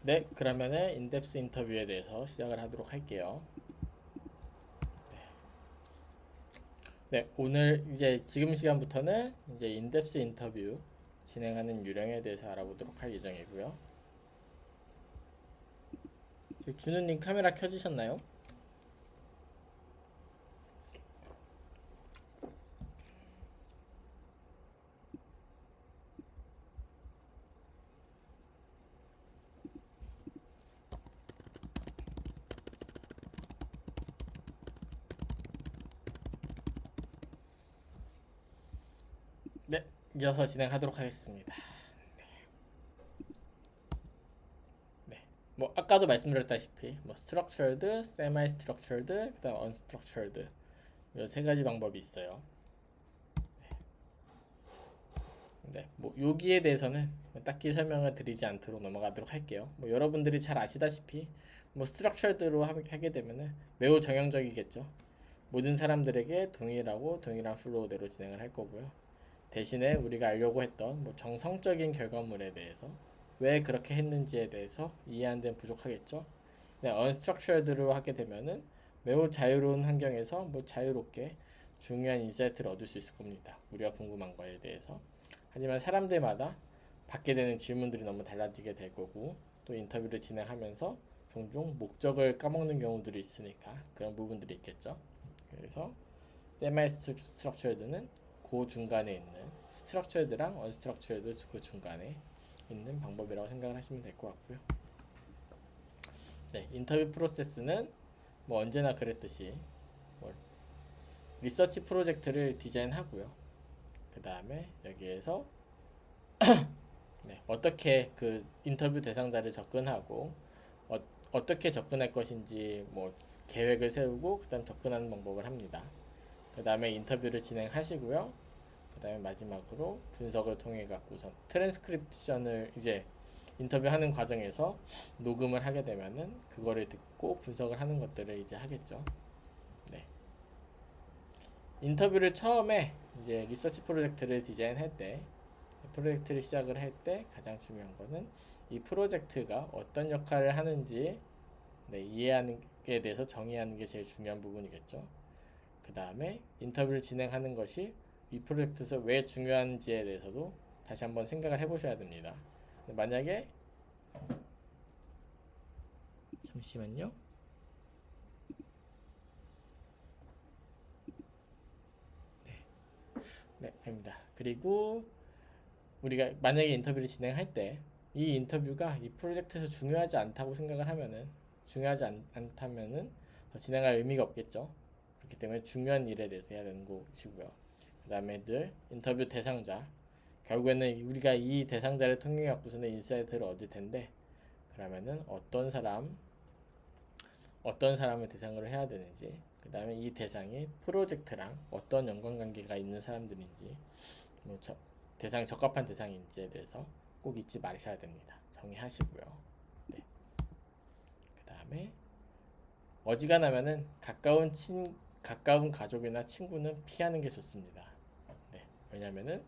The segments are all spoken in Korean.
네, 그러면은 인덱스 인터뷰에 대해서 시작을 하도록 할게요. 네, 오늘 이제 지금 시간부터는 이제 인덱스 인터뷰 진행하는 유령에 대해서 알아보도록 할 예정이고요. 준우님 카메라 켜주셨나요? 네, 이어서 진행하도록 하겠습니다. 네, 뭐 아까도 말씀드렸다시피 뭐 structured, semi-structured, 그다음 unstructured 이 세 가지 방법이 있어요. 네, 뭐 여기에 대해서는 딱히 설명을 드리지 않도록 넘어가도록 할게요. 뭐 여러분들이 잘 아시다시피 뭐 스트럭처드로 하게 되면은 매우 정형적이겠죠. 모든 사람들에게 동일한 플로우대로 진행을 할 거고요. 대신에 우리가 알려고 했던 뭐 정성적인 결과물에 대해서 왜 그렇게 했는지에 대해서 이해하는 데는 부족하겠죠. 네, 언스트럭처드로 하게 되면은 매우 자유로운 환경에서 뭐 자유롭게 중요한 인사이트를 얻을 수 있을 겁니다. 우리가 궁금한 거에 대해서. 하지만 사람들마다 받게 되는 질문들이 너무 달라지게 될 거고 또 인터뷰를 진행하면서 종종 목적을 까먹는 경우들이 있으니까 그런 부분들이 있겠죠. 그래서 세마이 스트럭처드는 그 중간에 있는 스트럭처드랑 언스트럭처드 그 중간에 있는 방법이라고 생각을 하시면 될 것 같고요. 네, 인터뷰 프로세스는 뭐 언제나 그랬듯이 뭐 리서치 프로젝트를 디자인하고요. 그 다음에 여기에서 네, 어떻게 그 인터뷰 대상자를 접근하고 어떻게 접근할 것인지 뭐 계획을 세우고 그다음 접근하는 방법을 합니다. 그 다음에 인터뷰를 진행하시고요. 그 다음에 마지막으로 분석을 통해 갖고서 트랜스크립션을 이제 인터뷰하는 과정에서 녹음을 하게 되면은 그거를 듣고 분석을 하는 것들을 이제 하겠죠. 네. 인터뷰를 처음에 이제 리서치 프로젝트를 디자인할 때 프로젝트를 시작을 할 때 가장 중요한 거는 이 프로젝트가 어떤 역할을 하는지 네, 이해하는 게 대해서 정의하는 게 제일 중요한 부분이겠죠. 그 다음에 인터뷰를 진행하는 것이 이 프로젝트에서 왜 중요한지에 대해서도 다시 한번 생각을 해보셔야 됩니다. 만약에 잠시만요. 네, 아닙니다. 그리고 우리가 만약에 인터뷰를 진행할 때 이 인터뷰가 이 프로젝트에서 중요하지 않다고 생각을 하면은 않다면은 더 진행할 의미가 없겠죠. 그렇기 때문에 중요한 일에 대해서 해야 되는 것이고요. 그 다음에 늘 인터뷰 대상자 결국에는 우리가 이 대상자를 통해 갖고서는 인사이트를 얻을 텐데 그러면은 어떤 사람을 대상으로 해야 되는지 그 다음에 이 대상이 프로젝트랑 어떤 연관관계가 있는 사람들인지 뭐 대상이 적합한 대상인지에 대해서 꼭 잊지 마셔야 됩니다. 정의하시고요. 네. 그 다음에 어지간하면은 가까운 가족이나 친구는 피하는 게 좋습니다. 네. 왜냐면은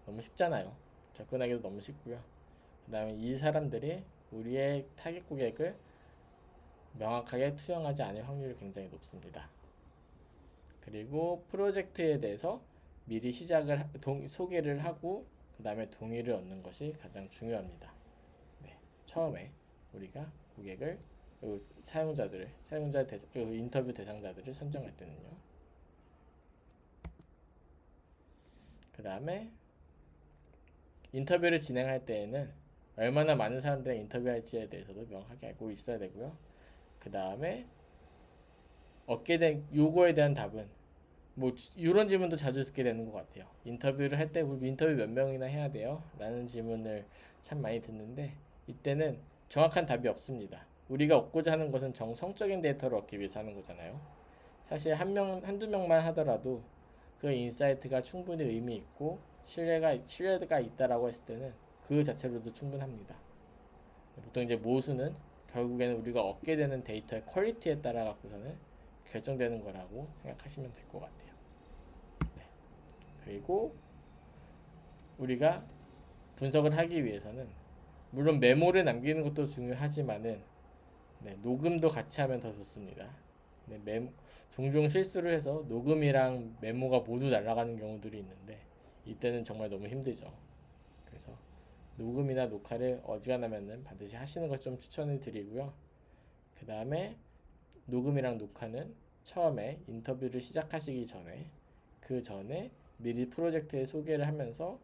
너무 쉽잖아요. 접근하기도 너무 쉽고요. 그 다음에 이 사람들이 우리의 타겟 고객을 명확하게 투영하지 않을 확률이 굉장히 높습니다. 그리고 프로젝트에 대해서 미리 소개를 하고 그 다음에 동의를 얻는 것이 가장 중요합니다. 네, 처음에 우리가 고객을 인터뷰 대상자들을 선정할 때는요. 그 다음에 인터뷰를 진행할 때에는 얼마나 많은 사람들을 인터뷰할지에 대해서도 명확하게 알고 있어야 되고요. 그 다음에 얻게 된 요거에 대한 답은 뭐 이런 질문도 자주 듣게 되는 것 같아요. 인터뷰를 할 때 우리 인터뷰 몇 명이나 해야 돼요? 라는 질문을 참 많이 듣는데 이때는 정확한 답이 없습니다. 우리가 얻고자 하는 것은 정성적인 데이터를 얻기 위해서 하는 거잖아요. 사실 한두 명만 하더라도 그 인사이트가 충분히 의미 있고 신뢰가 있다라고 했을 때는 그 자체로도 충분합니다. 보통 이제 모수는 결국에는 우리가 얻게 되는 데이터의 퀄리티에 따라 갖고서는 결정되는 거라고 생각하시면 될 것 같아요. 네. 그리고 우리가 분석을 하기 위해서는 물론 메모를 남기는 것도 중요하지만은 네, 녹음도 같이 하면 더 좋습니다. 네, 종종 실수를 해서 녹음이랑 메모가 모두 날아가는 경우들이 있는데 이때는 정말 너무 힘들죠. 그래서 녹음이나 녹화를 어지간하면은 반드시 하시는 것 좀 추천을 드리고요. 그 다음에 녹음이랑 녹화는 처음에 인터뷰를 시작하시기 전에 그 전에 미리 프로젝트의 소개를 하면서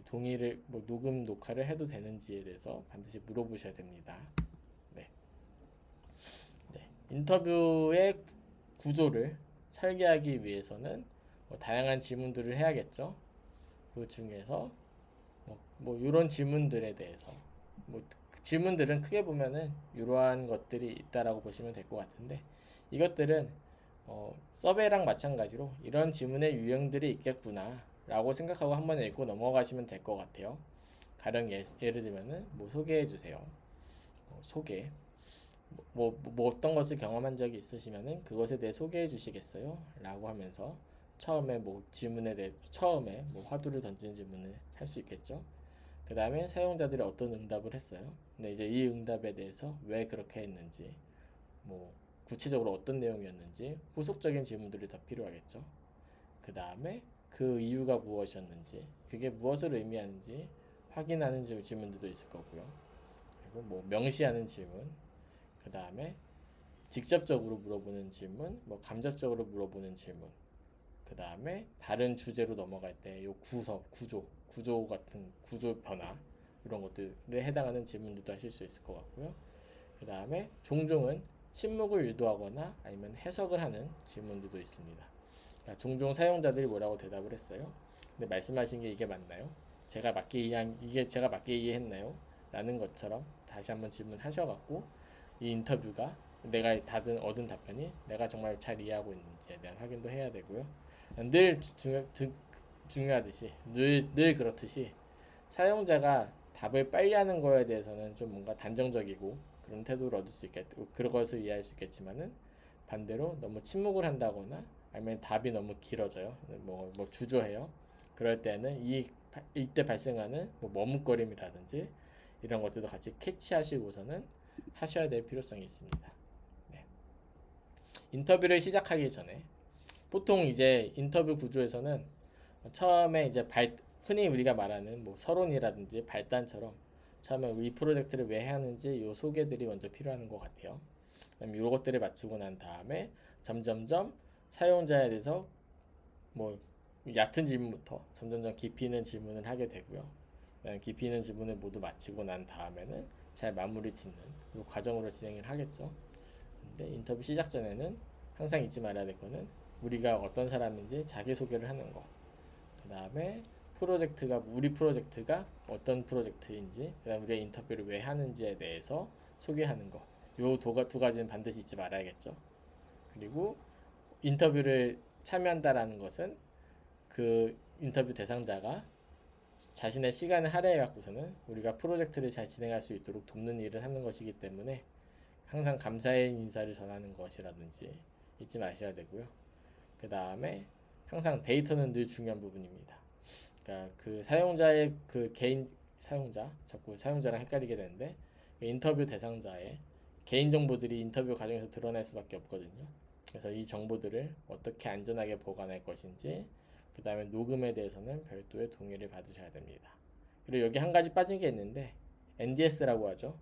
동의를 녹음 녹화를 해도 되는지에 대해서 반드시 물어보셔야 됩니다. 네. 네. 인터뷰의 구조를 설계하기 위해서는 다양한 질문들을 해야겠죠. 그 중에서 이런 질문들에 대해서 질문들은 크게 보면은 이러한 것들이 있다라고 보시면 될 것 같은데 이것들은 서베이랑 마찬가지로 이런 질문의 유형들이 있겠구나 라고 생각하고 한번 읽고 넘어가시면 될 것 같아요. 가령 예를 들면은 소개해 주세요. 소개 어떤 것을 경험한 적이 있으시면은 그것에 대해 소개해 주시겠어요? 라고 하면서 처음에 질문에 대해 처음에 화두를 던지는 질문을 할 수 있겠죠. 그 다음에 사용자들이 어떤 응답을 했어요. 근데 이제 이 응답에 대해서 왜 그렇게 했는지, 구체적으로 어떤 내용이었는지 후속적인 질문들이 더 필요하겠죠. 그 다음에 그 이유가 무엇이었는지, 그게 무엇을 의미하는지 확인하는 질문들도 있을 거고요. 그리고 명시하는 질문, 그 다음에 직접적으로 물어보는 질문, 감접적으로 물어보는 질문, 그 다음에 다른 주제로 넘어갈 때 요 구조 같은 구조 변화 이런 것들에 해당하는 질문들도 하실 수 있을 것 같고요. 그 다음에 종종은 침묵을 유도하거나 아니면 해석을 하는 질문들도 있습니다. 그러니까 종종 사용자들이 뭐라고 대답을 했어요. 근데 말씀하신 게 이게 맞나요? 이게 제가 맞게 이해했나요? 라는 것처럼 다시 한번 질문하셔갖고 이 인터뷰가 내가 얻은 답변이 내가 정말 잘 이해하고 있는지에 대한 확인도 해야 되고요. 늘 중요하듯이 늘 그렇듯이 사용자가 답을 빨리 하는 거에 대해서는 좀 뭔가 단정적이고 그런 태도를 얻을 수 있겠고 그런 것을 이해할 수 있겠지만은 반대로 너무 침묵을 한다거나 아니면 답이 너무 길어져요. 주저해요. 그럴 때는 이때 발생하는 머뭇거림이라든지 이런 것들도 같이 캐치하시고서는 하셔야 될 필요성이 있습니다. 네. 인터뷰를 시작하기 전에 보통 이제 인터뷰 구조에서는 처음에 이제 흔히 우리가 말하는 서론이라든지 발단처럼 처음에 이 프로젝트를 왜 하는지 요 소개들이 먼저 필요한 것 같아요. 그다음에 이런 것들을 마치고 난 다음에 점점점 사용자에 대해서 얕은 질문부터 점점점 깊이 있는 질문을 하게 되고요. 깊이 있는 질문을 모두 마치고 난 다음에는 잘 마무리 짓는 이 과정으로 진행을 하겠죠. 근데 인터뷰 시작 전에는 항상 잊지 말아야 될 거는 우리가 어떤 사람인지 자기소개를 하는 거. 그 다음에 우리 프로젝트가 어떤 프로젝트인지, 그 다음 우리가 인터뷰를 왜 하는지에 대해서 소개하는 거. 요 두 가지는 반드시 잊지 말아야겠죠. 그리고 인터뷰를 참여한다라는 것은 그 인터뷰 대상자가 자신의 시간을 할애해 갖고서는 우리가 프로젝트를 잘 진행할 수 있도록 돕는 일을 하는 것이기 때문에 항상 감사의 인사를 전하는 것이라든지 잊지 마셔야 되고요. 그 다음에 항상 데이터는 늘 중요한 부분입니다. 그러니까 그 사용자의 그 개인 자꾸 사용자랑 헷갈리게 되는데 인터뷰 대상자의 개인 정보들이 인터뷰 과정에서 드러날 수밖에 없거든요. 그래서 이 정보들을 어떻게 안전하게 보관할 것인지, 그 다음에 녹음에 대해서는 별도의 동의를 받으셔야 됩니다. 그리고 여기 한 가지 빠진 게 있는데 NDS라고 하죠.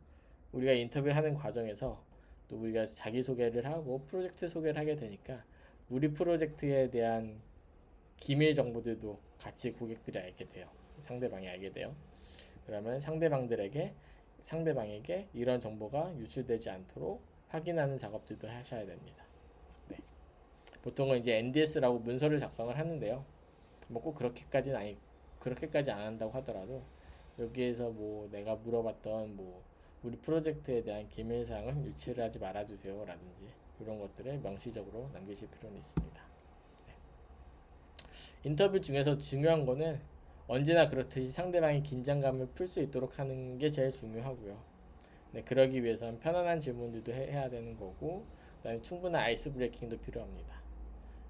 우리가 인터뷰를 하는 과정에서 또 우리가 자기소개를 하고 프로젝트 소개를 하게 되니까 우리 프로젝트에 대한 기밀 정보들도 같이 고객들이 알게 돼요. 상대방이 알게 돼요. 그러면 상대방에게 이런 정보가 유출되지 않도록 확인하는 작업들도 하셔야 됩니다. 네. 보통은 이제 NDS라고 문서를 작성을 하는데요. 꼭 그렇게까지 안 한다고 하더라도 여기에서 내가 물어봤던 우리 프로젝트에 대한 기밀 사항은 유출을 하지 말아주세요 라든지 이런 것들을 명시적으로 남기실 필요는 있습니다. 네. 인터뷰 중에서 중요한 거는 언제나 그렇듯이 상대방이 긴장감을 풀 수 있도록 하는 게 제일 중요하고요. 네, 그러기 위해서는 편안한 질문들도 해야 되는 거고, 그다음에 충분한 아이스 브레이킹도 필요합니다.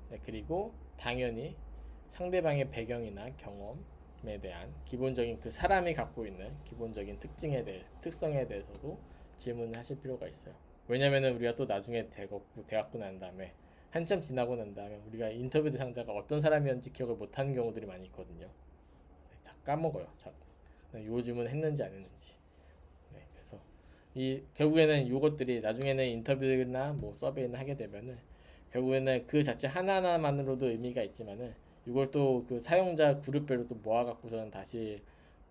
네, 그리고 당연히 상대방의 배경이나 경험, 대한 기본적인 그 사람이 갖고 있는 기본적인 특성에 대해서도 질문을 하실 필요가 있어요. 왜냐면은 우리가 또 나중에 대학고 난 다음에 한참 지나고 난 다음에 우리가 인터뷰 대상자가 어떤 사람이었는지 기억을 못하는 경우들이 많이 있거든요. 자, 까먹어요. 자, 요 질문 했는지 안 했는지. 네, 그래서 이 결국에는 요것들이 나중에는 인터뷰나 뭐 서베이나 하게 되면은 결국에는 그 자체 하나하나만으로도 의미가 있지만은 이걸 또 그 사용자 그룹별로 또 모아 갖고서는 다시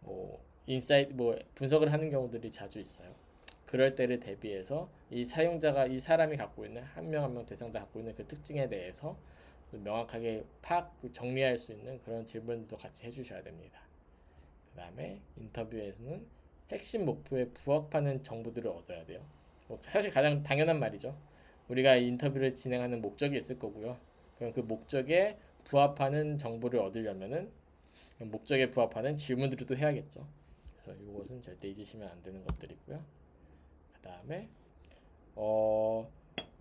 뭐 인사이트 뭐 분석을 하는 경우들이 자주 있어요. 그럴 때를 대비해서 이 사용자가 이 사람이 갖고 있는 한 명 한 명 대상자 갖고 있는 그 특징에 대해서 명확하게 정리할 수 있는 그런 질문도 같이 해주셔야 됩니다. 그 다음에 인터뷰에서는 핵심 목표에 부합하는 정보들을 얻어야 돼요. 뭐 사실 가장 당연한 말이죠. 우리가 인터뷰를 진행하는 목적이 있을 거고요. 그럼 그 목적에 부합하는 정보를 얻으려면은 목적에 부합하는 질문들을 또 해야겠죠. 그래서 이것은 절대 잊으시면 안 되는 것들이고요. 그 다음에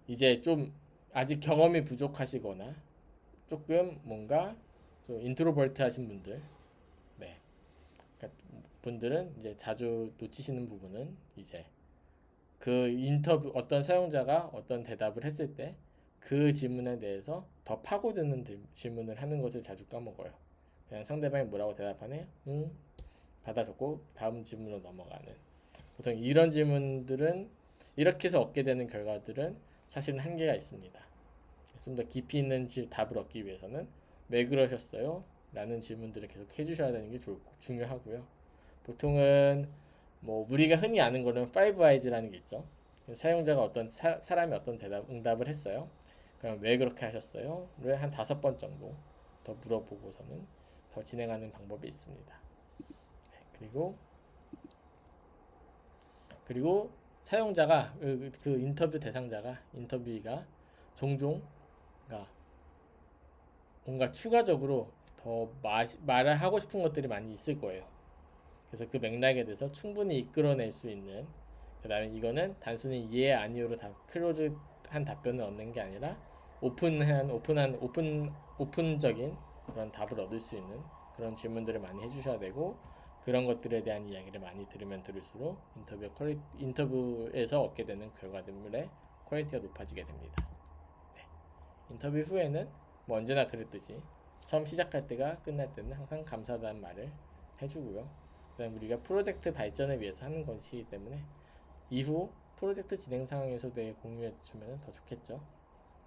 이제 좀 아직 경험이 부족하시거나 조금 뭔가 좀 인트로버트 하신 분들, 네, 그러니까 분들은 이제 자주 놓치시는 부분은 이제 그 인터뷰 어떤 사용자가 어떤 대답을 했을 때 그 질문에 대해서 더 파고드는 질문을 하는 것을 자주 까먹어요. 그냥 상대방이 뭐라고 대답하네? 응? 받아 적고 다음 질문으로 넘어가는. 보통 이런 질문들은 이렇게 해서 얻게 되는 결과들은 사실은 한계가 있습니다. 좀 더 깊이 있는 답을 얻기 위해서는 왜 그러셨어요? 라는 질문들을 계속 해주셔야 되는 게 중요하고요. 보통은 뭐 우리가 흔히 아는 거는 5Whys라는 게 있죠. 사용자가 어떤 사람이 어떤 응답을 했어요. 그럼 왜 그렇게 하셨어요?를 한 5번 정도 더 물어보고서는 더 진행하는 방법이 있습니다. 그리고 사용자가 그 인터뷰 대상자가 인터뷰가 종종 그러니까 뭔가 추가적으로 더 말을 하고 싶은 것들이 많이 있을 거예요. 그래서 그 맥락에 대해서 충분히 이끌어낼 수 있는 그 다음에 이거는 단순히 예 아니오로 다 클로즈한 답변을 얻는 게 아니라 오픈적인 그런 답을 얻을 수 있는 그런 질문들을 많이 해주셔야 되고 그런 것들에 대한 이야기를 많이 들으면 들을수록 인터뷰에서 얻게 되는 결과물의 퀄리티가 높아지게 됩니다. 네. 인터뷰 후에는 뭐 언제나 그랬듯이 처음 시작할 때가 끝날 때는 항상 감사하다는 말을 해주고요. 그다음 우리가 프로젝트 발전을 위해서 하는 것이기 때문에 이후 프로젝트 진행 상황에서 대해 공유해 주면 더 좋겠죠.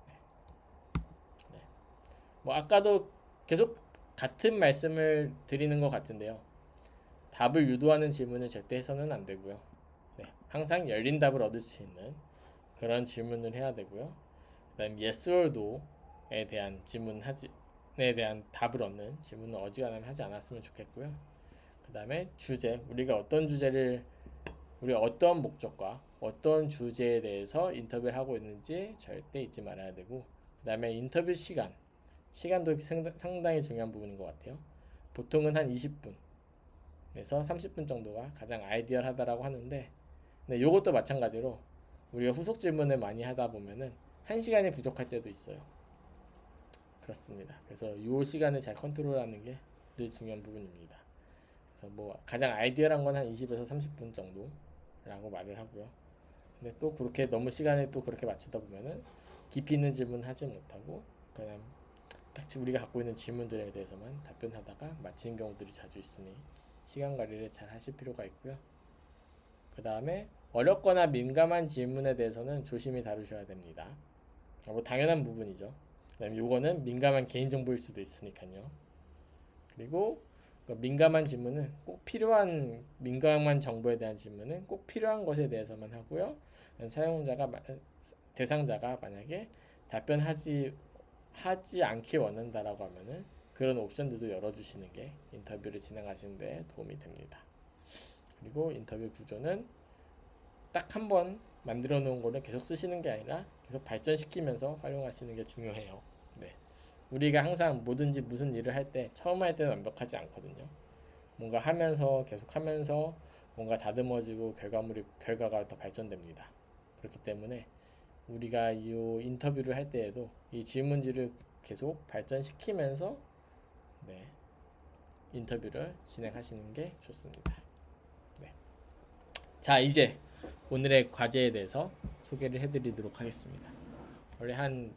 네. 네. 뭐 아까도 계속 같은 말씀을 드리는 것 같은데요. 답을 유도하는 질문을 절대 해서는 안 되고요. 네. 항상 열린 답을 얻을 수 있는 그런 질문을 해야 되고요. 그다음 yes or no에 대한 질문에 대한 답을 얻는 질문을 어지간하면 하지 않았으면 좋겠고요. 그 다음에 주제, 우리가 어떤 목적과 어떤 주제에 대해서 인터뷰를 하고 있는지 절대 잊지 말아야 되고, 그 다음에 인터뷰 시간도 상당히 중요한 부분인 것 같아요. 보통은 한 20분에서 30분 정도가 가장 아이디얼하다라고 하는데, 근데 이것도 마찬가지로 우리가 후속 질문을 많이 하다 보면은 1시간이 부족할 때도 있어요. 그렇습니다. 그래서 이 시간을 잘 컨트롤하는 게 늘 중요한 부분입니다. 그래서 뭐 가장 아이디어한 건 한 20에서 30분 정도라고 말을 하고요. 근데 또 그렇게 너무 시간을 또 그렇게 맞추다 보면은 깊이 있는 질문 하지 못하고 그냥 딱 우리가 갖고 있는 질문들에 대해서만 답변하다가 마치는 경우들이 자주 있으니 시간 관리를 잘 하실 필요가 있고요. 그 다음에 어렵거나 민감한 질문에 대해서는 조심히 다루셔야 됩니다. 뭐 당연한 부분이죠. 그다음에 요거는 민감한 개인정보일 수도 있으니까요. 그리고 민감한 질문은 꼭 필요한 민감한 정보에 대한 질문은 꼭 필요한 것에 대해서만 하고요. 대상자가 만약에 하지 않길 원한다라고 하면은 그런 옵션들도 열어주시는 게 인터뷰를 진행하시는 데 도움이 됩니다. 그리고 인터뷰 구조는 딱 한 번 만들어 놓은 거를 계속 쓰시는 게 아니라 계속 발전시키면서 활용하시는 게 중요해요. 네. 우리가 항상 뭐든지 무슨 일을 할 때 처음 할 때는 완벽하지 않거든요. 뭔가 하면서 계속 하면서 뭔가 다듬어지고 결과가 더 발전됩니다. 그렇기 때문에 우리가 이 인터뷰를 할 때에도 이 질문지를 계속 발전시키면서 네, 인터뷰를 진행하시는 게 좋습니다. 네. 자, 이제 오늘의 과제에 대해서 소개를 해드리도록 하겠습니다. 원래 한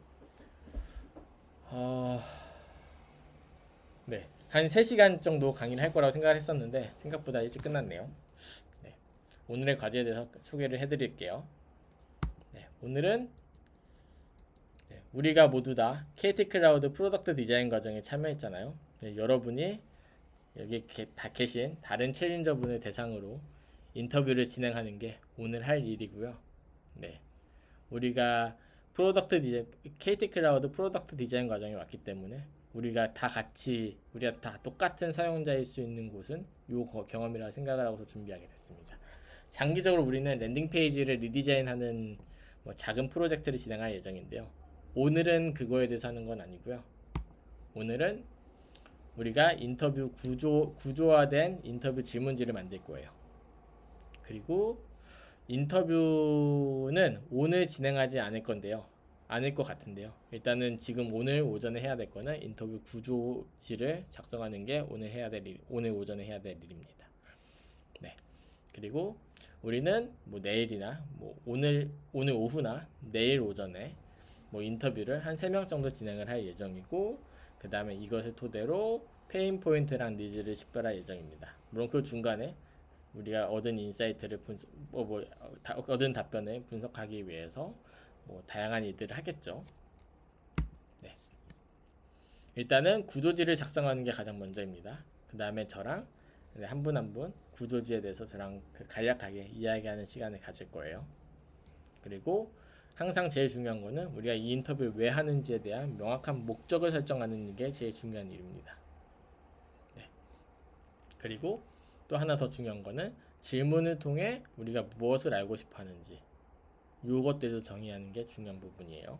3시간 정도 강의를 할 거라고 생각을 했었는데 생각보다 일찍 끝났네요. 네. 오늘의 과제에 대해서 소개를 해드릴게요. 네, 오늘은 우리가 모두 다 KT 클라우드 프로덕트 디자인 과정에 참여했잖아요. 네, 여러분이 여기 다 계신 다른 챌린저분을 대상으로 인터뷰를 진행하는 게 오늘 할 일이고요. 네, 우리가 KT 클라우드 프로덕트 디자인 과정에 왔기 때문에 우리가 다 똑같은 사용자일 수 있는 곳은 요 경험이라 생각을 하고서 준비하게 됐습니다. 장기적으로 우리는 랜딩 페이지를 리디자인하는 작은 프로젝트를 진행할 예정인데요. 오늘은 그거에 대해서 하는 건 아니고요. 오늘은 우리가 인터뷰 구조화된 인터뷰 질문지를 만들 거예요. 그리고 인터뷰는 오늘 진행하지 않을 것 같은데요. 일단은 지금 오늘 오전에 해야 될 거는 인터뷰 구조지를 작성하는 게 오늘 오전에 해야 될 일입니다. 네. 그리고 우리는 내일이나 오늘 오후나 내일 오전에 인터뷰를 한 3명 정도 진행을 할 예정이고, 그 다음에 이것을 토대로 페인 포인트랑 니즈를 식별할 예정입니다. 물론 그 중간에 우리가 얻은 인사이트를 얻은 답변을 분석하기 위해서 다양한 일들을 하겠죠. 네. 일단은 구조지를 작성하는 게 가장 먼저입니다. 그 다음에 저랑 한 분 한 분 구조지에 대해서 저랑 간략하게 이야기하는 시간을 가질 거예요. 그리고 항상 제일 중요한 거는 우리가 이 인터뷰를 왜 하는지에 대한 명확한 목적을 설정하는 게 제일 중요한 일입니다. 네. 그리고 또 하나 더 중요한 거는 질문을 통해 우리가 무엇을 알고 싶어 하는지, 요것들도 정의하는 게 중요한 부분이에요.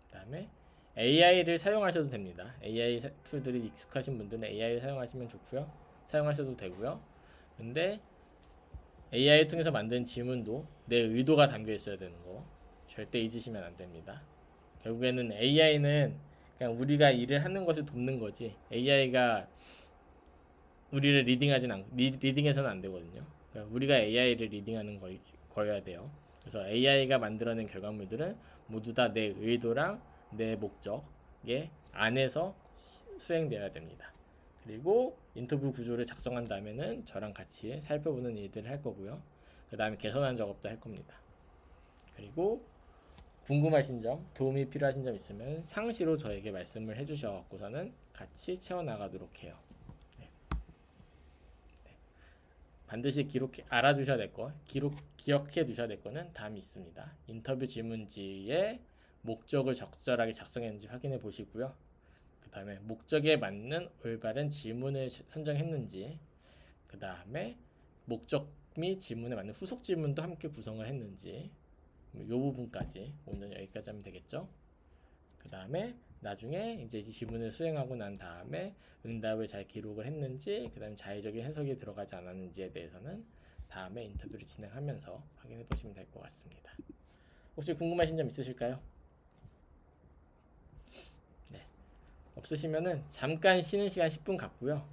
그 다음에 AI를 사용하셔도 됩니다. AI 툴들이 익숙하신 분들은 AI를 사용하시면 좋고요. 사용하셔도 되고요. 근데 AI를 통해서 만든 질문도 내 의도가 담겨 있어야 되는 거 절대 잊으시면 안 됩니다. 결국에는 AI는 그냥 우리가 일을 하는 것을 돕는 거지, AI가 우리를 리딩해서는 안 되거든요. 그러니까 우리가 AI를 리딩하는 거여야 돼요. 그래서 AI가 만들어낸 결과물들은 모두 다 내 의도랑 내 목적의 안에서 수행되어야 됩니다. 그리고 인터뷰 구조를 작성한 다음에는 저랑 같이 살펴보는 일들을 할 거고요. 그 다음에 개선한 작업도 할 겁니다. 그리고 궁금하신 점, 도움이 필요하신 점 있으면 상시로 저에게 말씀을 해주셔서는 같이 채워나가도록 해요. 네. 반드시 알아두셔야 될 거, 기억해 두셔야 될 거는 다음이 있습니다. 인터뷰 질문지의 목적을 적절하게 작성했는지 확인해 보시고요. 그 다음에 목적에 맞는 올바른 질문을 선정했는지, 그 다음에 목적 및 질문에 맞는 후속 질문도 함께 구성을 했는지, 이 부분까지 오늘 여기까지 하면 되겠죠. 그 다음에 나중에 이제 이 질문을 수행하고 난 다음에 응답을 잘 기록을 했는지, 그 다음에 자의적인 해석이 들어가지 않았는지에 대해서는 다음에 인터뷰를 진행하면서 확인해 보시면 될 것 같습니다. 혹시 궁금하신 점 있으실까요? 네. 없으시면은 잠깐 쉬는 시간 10분 갖고요.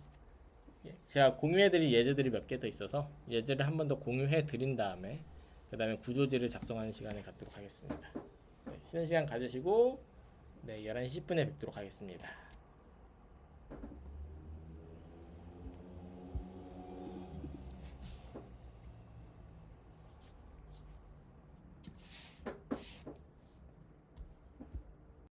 제가 공유해드릴 예제들이 몇 개 더 있어서 예제를 한 번 더 공유해 드린 다음에 그 다음에 구조지를 작성하는 시간을 갖도록 하겠습니다. 네, 쉬는 시간 가지시고 11시 10분에 뵙도록 하겠습니다.